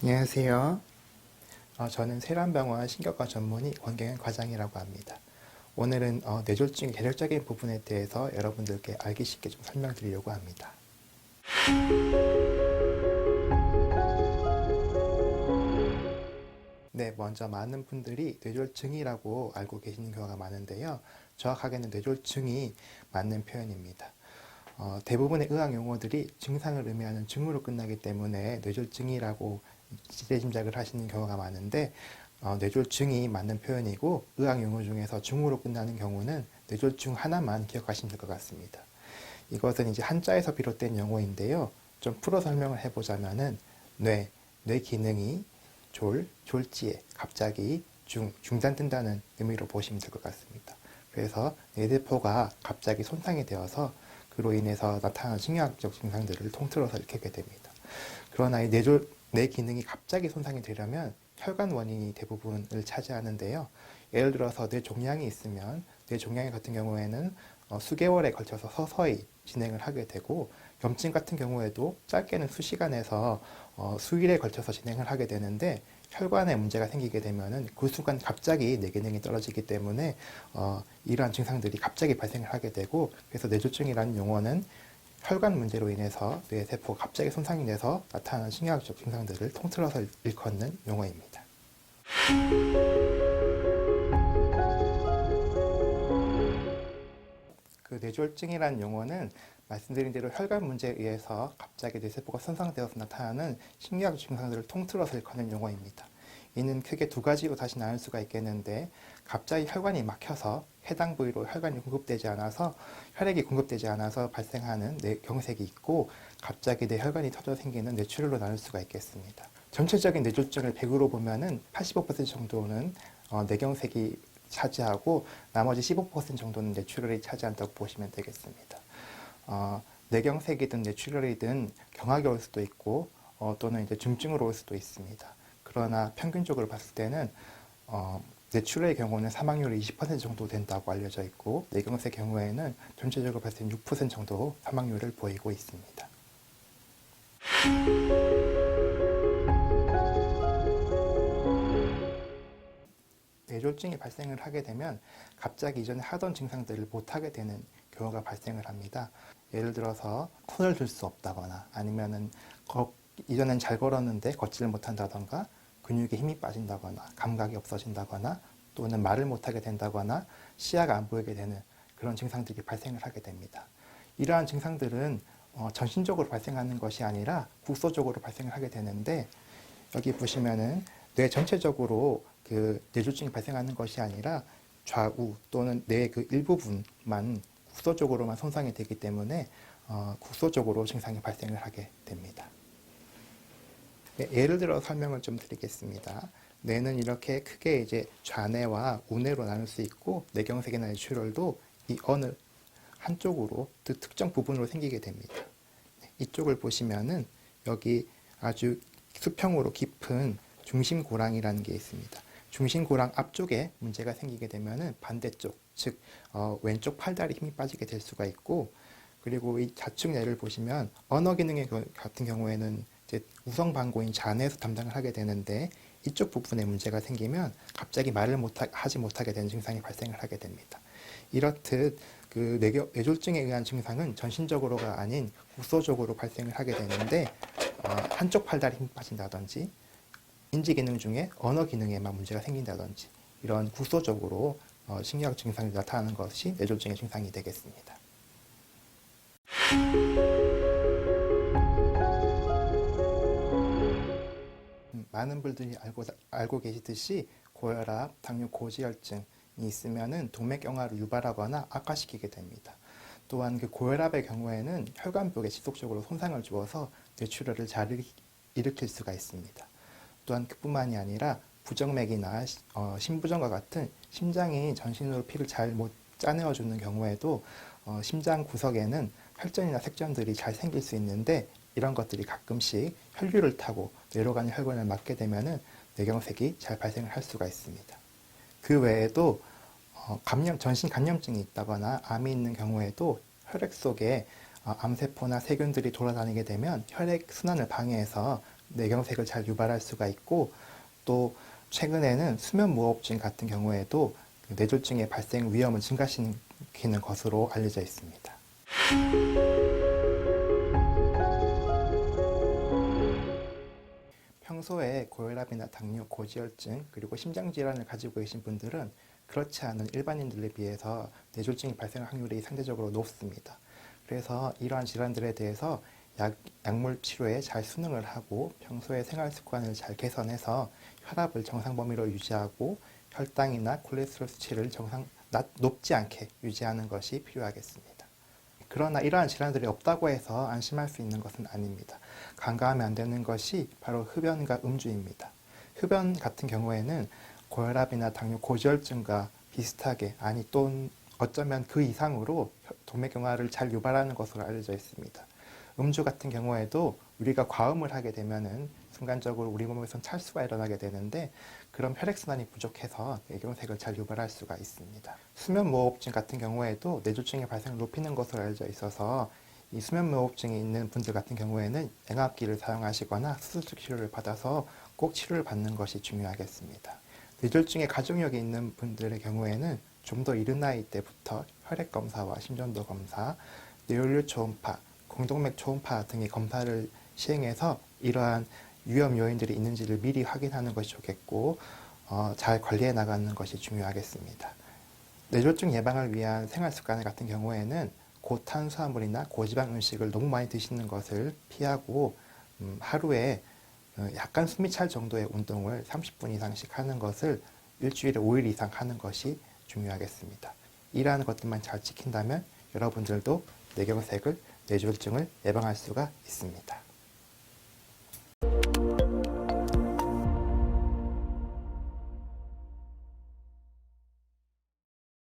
안녕하세요. 저는 세란병원 신경과 전문의 권경현 과장이라고 합니다. 오늘은 뇌졸중의 계절적인 부분에 대해서 여러분들께 알기 쉽게 좀 설명드리려고 합니다. 네, 먼저 많은 분들이 뇌졸중이라고 알고 계시는 경우가 많은데요. 정확하게는 뇌졸중이 맞는 표현입니다. 대부분의 의학 용어들이 증상을 의미하는 증으로 끝나기 때문에 뇌졸중이라고 지레짐작을 하시는 경우가 많은데 뇌졸중이 맞는 표현이고 의학 용어 중에서 중으로 끝나는 경우는 뇌졸중 하나만 기억하시면 될 것 같습니다. 이것은 이제 한자에서 비롯된 용어인데요. 좀 풀어 설명을 해보자면은 뇌 기능이 졸지에, 갑자기 중단된다는 의미로 보시면 될 것 같습니다. 그래서 뇌세포가 갑자기 손상이 되어서 그로 인해서 나타나는 신경학적 증상들을 통틀어서 일으키게 됩니다. 그러나 뇌 기능이 갑자기 손상이 되려면 혈관 원인이 대부분을 차지하는데요. 예를 들어서 뇌종양이 있으면 뇌종양 같은 경우에는 수개월에 걸쳐서 서서히 진행을 하게 되고 염증 같은 경우에도 짧게는 수시간에서 수일에 걸쳐서 진행을 하게 되는데 혈관에 문제가 생기게 되면은 그 순간 갑자기 뇌 기능이 떨어지기 때문에 이러한 증상들이 갑자기 발생을 하게 되고 그래서 뇌졸중이라는 용어는 혈관 문제로 인해서 뇌세포가 갑자기 손상이 돼서 나타나는 신경학적 증상들을 통틀어서 일컫는 용어입니다. 그 뇌졸중이라는 용어는 말씀드린 대로 혈관 문제에 의해서 갑자기 뇌세포가 손상되어서 나타나는 신경학 증상들을 통틀어서 일컫는 용어입니다. 이는 크게 두 가지로 다시 나눌 수가 있겠는데 갑자기 혈관이 막혀서 해당 부위로 혈관이 공급되지 않아서 혈액이 공급되지 않아서 발생하는 뇌경색이 있고 갑자기 뇌혈관이 터져 생기는 뇌출혈로 나눌 수가 있겠습니다. 전체적인 뇌졸중을 100으로 보면은 85% 정도는 뇌경색이 차지하고 나머지 15% 정도는 뇌출혈이 차지한다고 보시면 되겠습니다. 뇌경색이든 뇌출혈이든 경하게 올 수도 있고 또는 이제 중증으로 올 수도 있습니다. 그러나 평균적으로 봤을 때는 뇌출혈의 경우는 사망률이 20% 정도 된다고 알려져 있고 뇌경색의 경우에는 전체적으로 봤을 때 6% 정도 사망률을 보이고 있습니다. 뇌졸중이 발생을 하게 되면 갑자기 이전에 하던 증상들을 못하게 되는 경우가 발생을 합니다. 예를 들어서 손을 들 수 없다거나 아니면은 이전엔 잘 걸었는데 걷지를 못한다던가 근육에 힘이 빠진다거나 감각이 없어진다거나 또는 말을 못하게 된다거나 시야가 안 보이게 되는 그런 증상들이 발생을 하게 됩니다. 이러한 증상들은 전신적으로 발생하는 것이 아니라 국소적으로 발생을 하게 되는데 여기 보시면은 뇌 전체적으로 그 뇌졸중이 발생하는 것이 아니라 좌우 또는 뇌 그 일부분만 국소적으로만 손상이 되기 때문에 국소적으로 증상이 발생을 하게 됩니다. 예를 들어 설명을 좀 드리겠습니다. 뇌는 이렇게 크게 이제 좌뇌와 우뇌로 나눌 수 있고 뇌경색이나 뇌출혈도 이 어느 한쪽으로 특정 부분으로 생기게 됩니다. 이쪽을 보시면은 여기 아주 수평으로 깊은 중심고랑이라는 게 있습니다. 중심고랑 앞쪽에 문제가 생기게 되면은 반대쪽, 즉 왼쪽 팔다리 힘이 빠지게 될 수가 있고 그리고 이 좌측 뇌를 보시면 언어 기능 같은 경우에는 이제 우성반고인 좌뇌에서 담당을 하게 되는데 이쪽 부분에 문제가 생기면 갑자기 말을 하지 못하게 되는 증상이 발생을 하게 됩니다. 이렇듯 그 뇌졸중에 의한 증상은 전신적으로가 아닌 국소적으로 발생을 하게 되는데 한쪽 팔다리 힘이 빠진다든지 인지 기능 중에 언어 기능에만 문제가 생긴다든지 이런 국소적으로 신경학 증상이 나타나는 것이 뇌졸중의 증상이 되겠습니다. 많은 분들이 알고 계시듯이 고혈압, 당뇨, 고지혈증이 있으면은 동맥경화를 유발하거나 악화시키게 됩니다. 또한 그 고혈압의 경우에는 혈관벽에 지속적으로 손상을 주어서 뇌출혈을 잘 일으킬 수가 있습니다. 또한 그뿐만이 아니라 부정맥이나 심부정과 같은 심장이 전신으로 피를 잘 못 짜내어주는 경우에도 심장 구석에는 혈전이나 색전들이 잘 생길 수 있는데 이런 것들이 가끔씩 혈류를 타고 뇌로 가는 혈관을 막게 되면은 뇌경색이 잘 발생을 할 수가 있습니다. 그 외에도 전신 감염증이 있다거나 암이 있는 경우에도 혈액 속에 암세포나 세균들이 돌아다니게 되면 혈액 순환을 방해해서 뇌경색을 잘 유발할 수가 있고, 또 최근에는 수면무호흡증 같은 경우에도 뇌졸중의 발생 위험을 증가시키는 것으로 알려져 있습니다. 평소에 고혈압이나 당뇨, 고지혈증, 그리고 심장질환을 가지고 계신 분들은 그렇지 않은 일반인들에 비해서 뇌졸중이 발생할 확률이 상대적으로 높습니다. 그래서 이러한 질환들에 대해서 약물 치료에 잘 순응을 하고 평소에 생활 습관을 잘 개선해서 혈압을 정상 범위로 유지하고 혈당이나 콜레스테롤 수치를 높지 않게 유지하는 것이 필요하겠습니다. 그러나 이러한 질환들이 없다고 해서 안심할 수 있는 것은 아닙니다. 간과하면 안 되는 것이 바로 흡연과 음주입니다. 흡연 같은 경우에는 고혈압이나 당뇨, 고지혈증과 비슷하게, 아니 또 어쩌면 그 이상으로 동맥경화를 잘 유발하는 것으로 알려져 있습니다. 음주 같은 경우에도 우리가 과음을 하게 되면은 순간적으로 우리 몸에서 찰수가 일어나게 되는데, 그런 혈액순환이 부족해서 뇌경색을 잘 유발할 수가 있습니다. 수면무호흡증 같은 경우에도 뇌졸중의 발생을 높이는 것으로 알려져 있어서 이 수면무호흡증이 있는 분들 같은 경우에는 양압기를 사용하시거나 수술적 치료를 받아서 꼭 치료를 받는 것이 중요하겠습니다. 뇌졸중의 가족력이 있는 분들의 경우에는 좀 더 이른 나이 때부터 혈액 검사와 심전도 검사, 뇌연료 초음파, 공동맥 초음파 등의 검사를 시행해서 이러한 위험 요인들이 있는지를 미리 확인하는 것이 좋겠고, 잘 관리해 나가는 것이 중요하겠습니다. 뇌졸중 예방을 위한 생활 습관 같은 경우에는 고탄수화물이나 고지방 음식을 너무 많이 드시는 것을 피하고, 하루에 약간 숨이 찰 정도의 운동을 30분 이상씩 하는 것을 일주일에 5일 이상 하는 것이 중요하겠습니다. 이러한 것들만 잘 지킨다면 여러분들도 뇌경색을, 뇌졸중을 예방할 수가 있습니다.